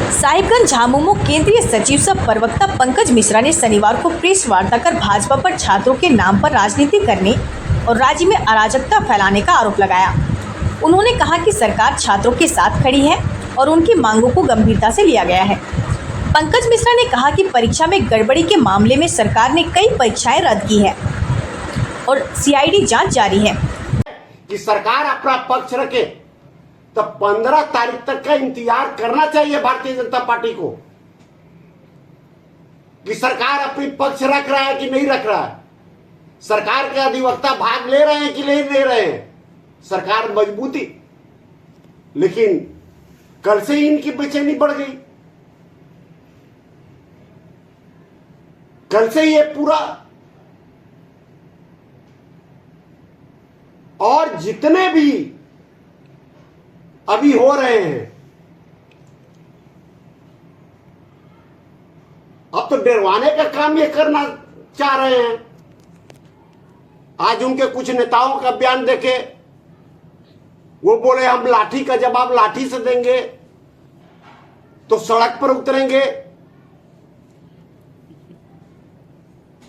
साहिबगंज झामुमो केंद्रीय सचिव सह प्रवक्ता पंकज मिश्रा ने शनिवार को प्रेस वार्ता कर भाजपा पर छात्रों के नाम पर राजनीति करने और राज्य में अराजकता फैलाने का आरोप लगाया। उन्होंने कहा कि सरकार छात्रों के साथ खड़ी है और उनकी मांगों को गंभीरता से लिया गया है। पंकज मिश्रा ने कहा कि परीक्षा में गड़बड़ी के मामले में सरकार ने कई परीक्षाएं रद्द की है और सीआईडी जांच जारी है। कि सरकार अपना पक्ष रखे तो 15 तारीख तक का इंतजार करना चाहिए भारतीय जनता पार्टी को कि सरकार अपनी पक्ष रख रहा है कि नहीं रख रहा है, सरकार के अधिवक्ता भाग ले रहे हैं कि नहीं ले रहे हैं, सरकार मजबूती। लेकिन कल से ही इनकी बेचैनी बढ़ गई, कल से ये पूरा और जितने भी अभी हो रहे हैं अब तो डरवाने का काम ये करना चाह रहे हैं। आज उनके कुछ नेताओं का बयान देखे, वो बोले हम लाठी का जवाब लाठी से देंगे तो सड़क पर उतरेंगे।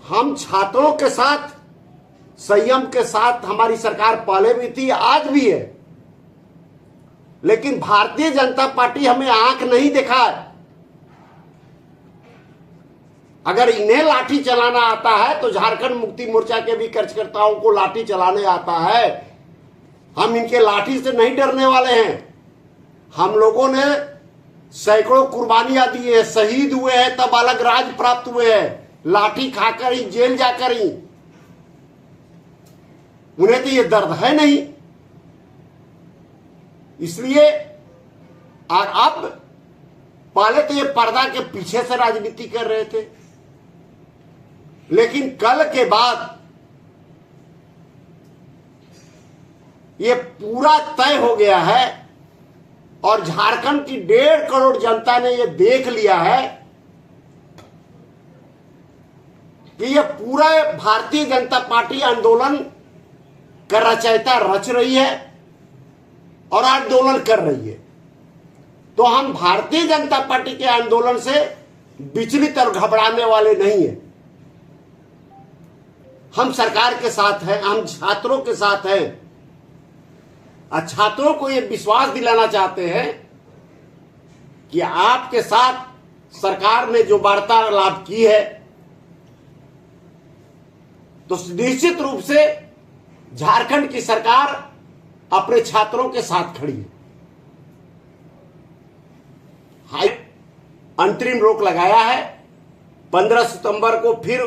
हम छात्रों के साथ संयम के साथ हमारी सरकार पहले भी थी, आज भी है, लेकिन भारतीय जनता पार्टी हमें आंख नहीं दिखाए। अगर इन्हें लाठी चलाना आता है तो झारखंड मुक्ति मोर्चा के भी कार्यकर्ताओं को लाठी चलाने आता है। हम इनके लाठी से नहीं डरने वाले हैं। हम लोगों ने सैकड़ों कुर्बानियां दी है, शहीद हुए हैं, तब अलग राज प्राप्त हुए हैं, लाठी खाकर ही, जेल जाकर ही। उन्हें तो ये दर्द है नहीं, इसलिए और अब पहले तो ये पर्दा के पीछे से राजनीति कर रहे थे, लेकिन कल के बाद ये पूरा तय हो गया है और झारखंड की 1.5 करोड़ जनता ने ये देख लिया है कि ये पूरा भारतीय जनता पार्टी आंदोलन का रचयिता रच रही है और आंदोलन कर रही है। तो हम भारतीय जनता पार्टी के आंदोलन से विचलित और घबराने वाले नहीं हैं। हम सरकार के साथ हैं, हम छात्रों के साथ हैं और छात्रों को यह विश्वास दिलाना चाहते हैं कि आपके साथ सरकार ने जो वार्तालाप की है तो निश्चित रूप से झारखंड की सरकार अपने छात्रों के साथ खड़ी है। हाई अंतरिम रोक लगाया है। 15 सितंबर को फिर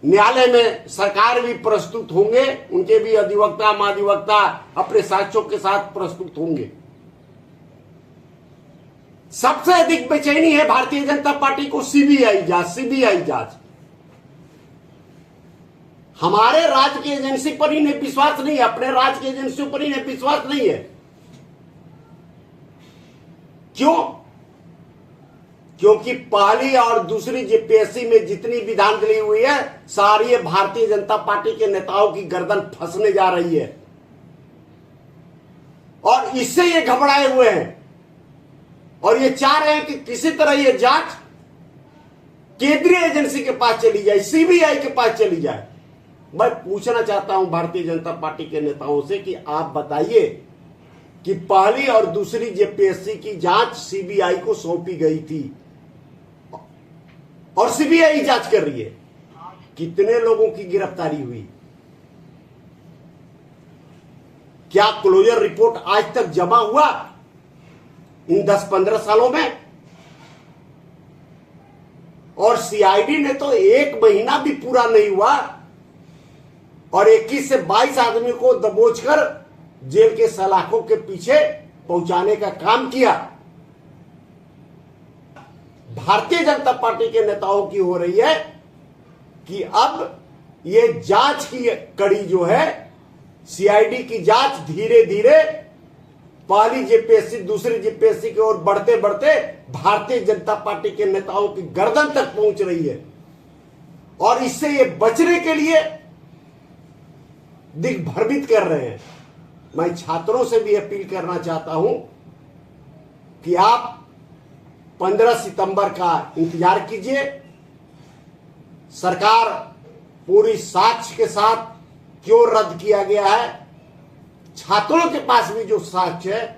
न्यायालय में सरकार भी प्रस्तुत होंगे, उनके भी अधिवक्ता महाधिवक्ता अपने साक्ष्यों के साथ प्रस्तुत होंगे। सबसे अधिक बेचैनी है भारतीय जनता पार्टी को सीबीआई जांच। हमारे राज्य की एजेंसी पर इन्हें विश्वास नहीं है, अपने राज्य की एजेंसियों पर इन्हें विश्वास नहीं है। क्यों? क्योंकि पहली और दूसरी जेपीएससी में जितनी विधान दली हुई है सारी भारतीय जनता पार्टी के नेताओं की गर्दन फंसने जा रही है और इससे ये घबराए हुए हैं और ये चाह रहे हैं कि किसी तरह ये जांच केंद्रीय एजेंसी के पास चली जाए, सीबीआई के पास चली जाए। मैं पूछना चाहता हूं भारतीय जनता पार्टी के नेताओं से कि आप बताइए कि पहली और दूसरी जेपीएससी की जांच सीबीआई को सौंपी गई थी और सीबीआई जांच कर रही है, कितने लोगों की गिरफ्तारी हुई? क्या क्लोजर रिपोर्ट आज तक जमा हुआ इन 10-15 सालों में? और सीआईडी ने तो 1 महीना भी पूरा नहीं हुआ और 21 से 22 आदमी को दबोचकर जेल के सलाखों के पीछे पहुंचाने का काम किया। भारतीय जनता पार्टी के नेताओं की हो रही है कि अब ये जांच की कड़ी जो है, सीआईडी की जांच धीरे धीरे पहली जेपीएससी दूसरी जेपीएससी की ओर बढ़ते बढ़ते भारतीय जनता पार्टी के नेताओं की गर्दन तक पहुंच रही है और इससे ये बचने के लिए दिग्भ्रमित कर रहे हैं। मैं छात्रों से भी अपील करना चाहता हूं कि आप 15 सितंबर का इंतजार कीजिए। सरकार पूरी साक्ष्य के साथ क्यों रद्द किया गया है, छात्रों के पास भी जो साक्ष्य है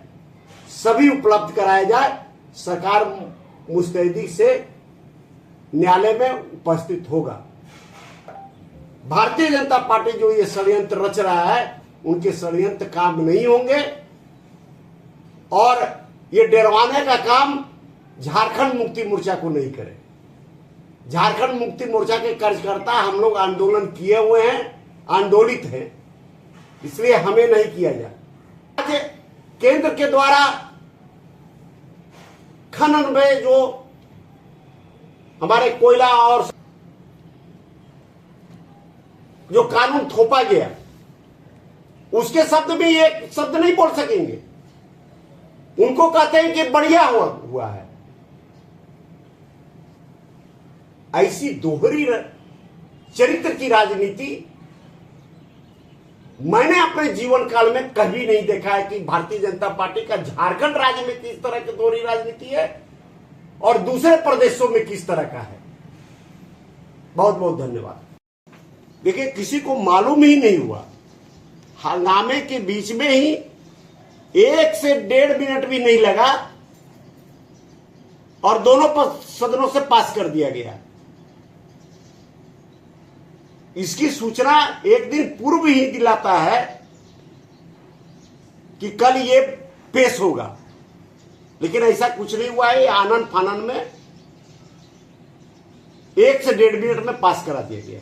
सभी उपलब्ध कराया जाए। सरकार मुस्तैदी से न्यायालय में उपस्थित होगा। भारतीय जनता पार्टी जो ये षड्यंत्र रच रहा है, उनके षड्यंत्र काम नहीं होंगे और ये डरवाने का काम झारखंड मुक्ति मोर्चा को नहीं करे। झारखंड मुक्ति मोर्चा के कार्यकर्ता हम लोग आंदोलन किए हुए हैं, आंदोलित हैं, इसलिए हमें नहीं किया जाए। आज केंद्र के द्वारा खनन में जो हमारे कोयला और जो कानून थोपा गया, उसके शब्द भी एक शब्द नहीं बोल सकेंगे। उनको कहते हैं कि बढ़िया हुआ है। ऐसी दोहरी चरित्र की राजनीति मैंने अपने जीवन काल में कभी नहीं देखा है कि भारतीय जनता पार्टी का झारखंड राज्य में किस तरह की दोहरी राजनीति है और दूसरे प्रदेशों में किस तरह का है। बहुत बहुत धन्यवाद। देखिए, किसी को मालूम ही नहीं हुआ, हंगामे के बीच में ही 1 से 1.5 मिनट भी नहीं लगा और दोनों सदनों से पास कर दिया गया। इसकी सूचना एक दिन पूर्व ही दिलाता है कि कल ये पेश होगा, लेकिन ऐसा कुछ नहीं हुआ है। आनन फानन में 1 से 1.5 मिनट में पास करा दिया गया।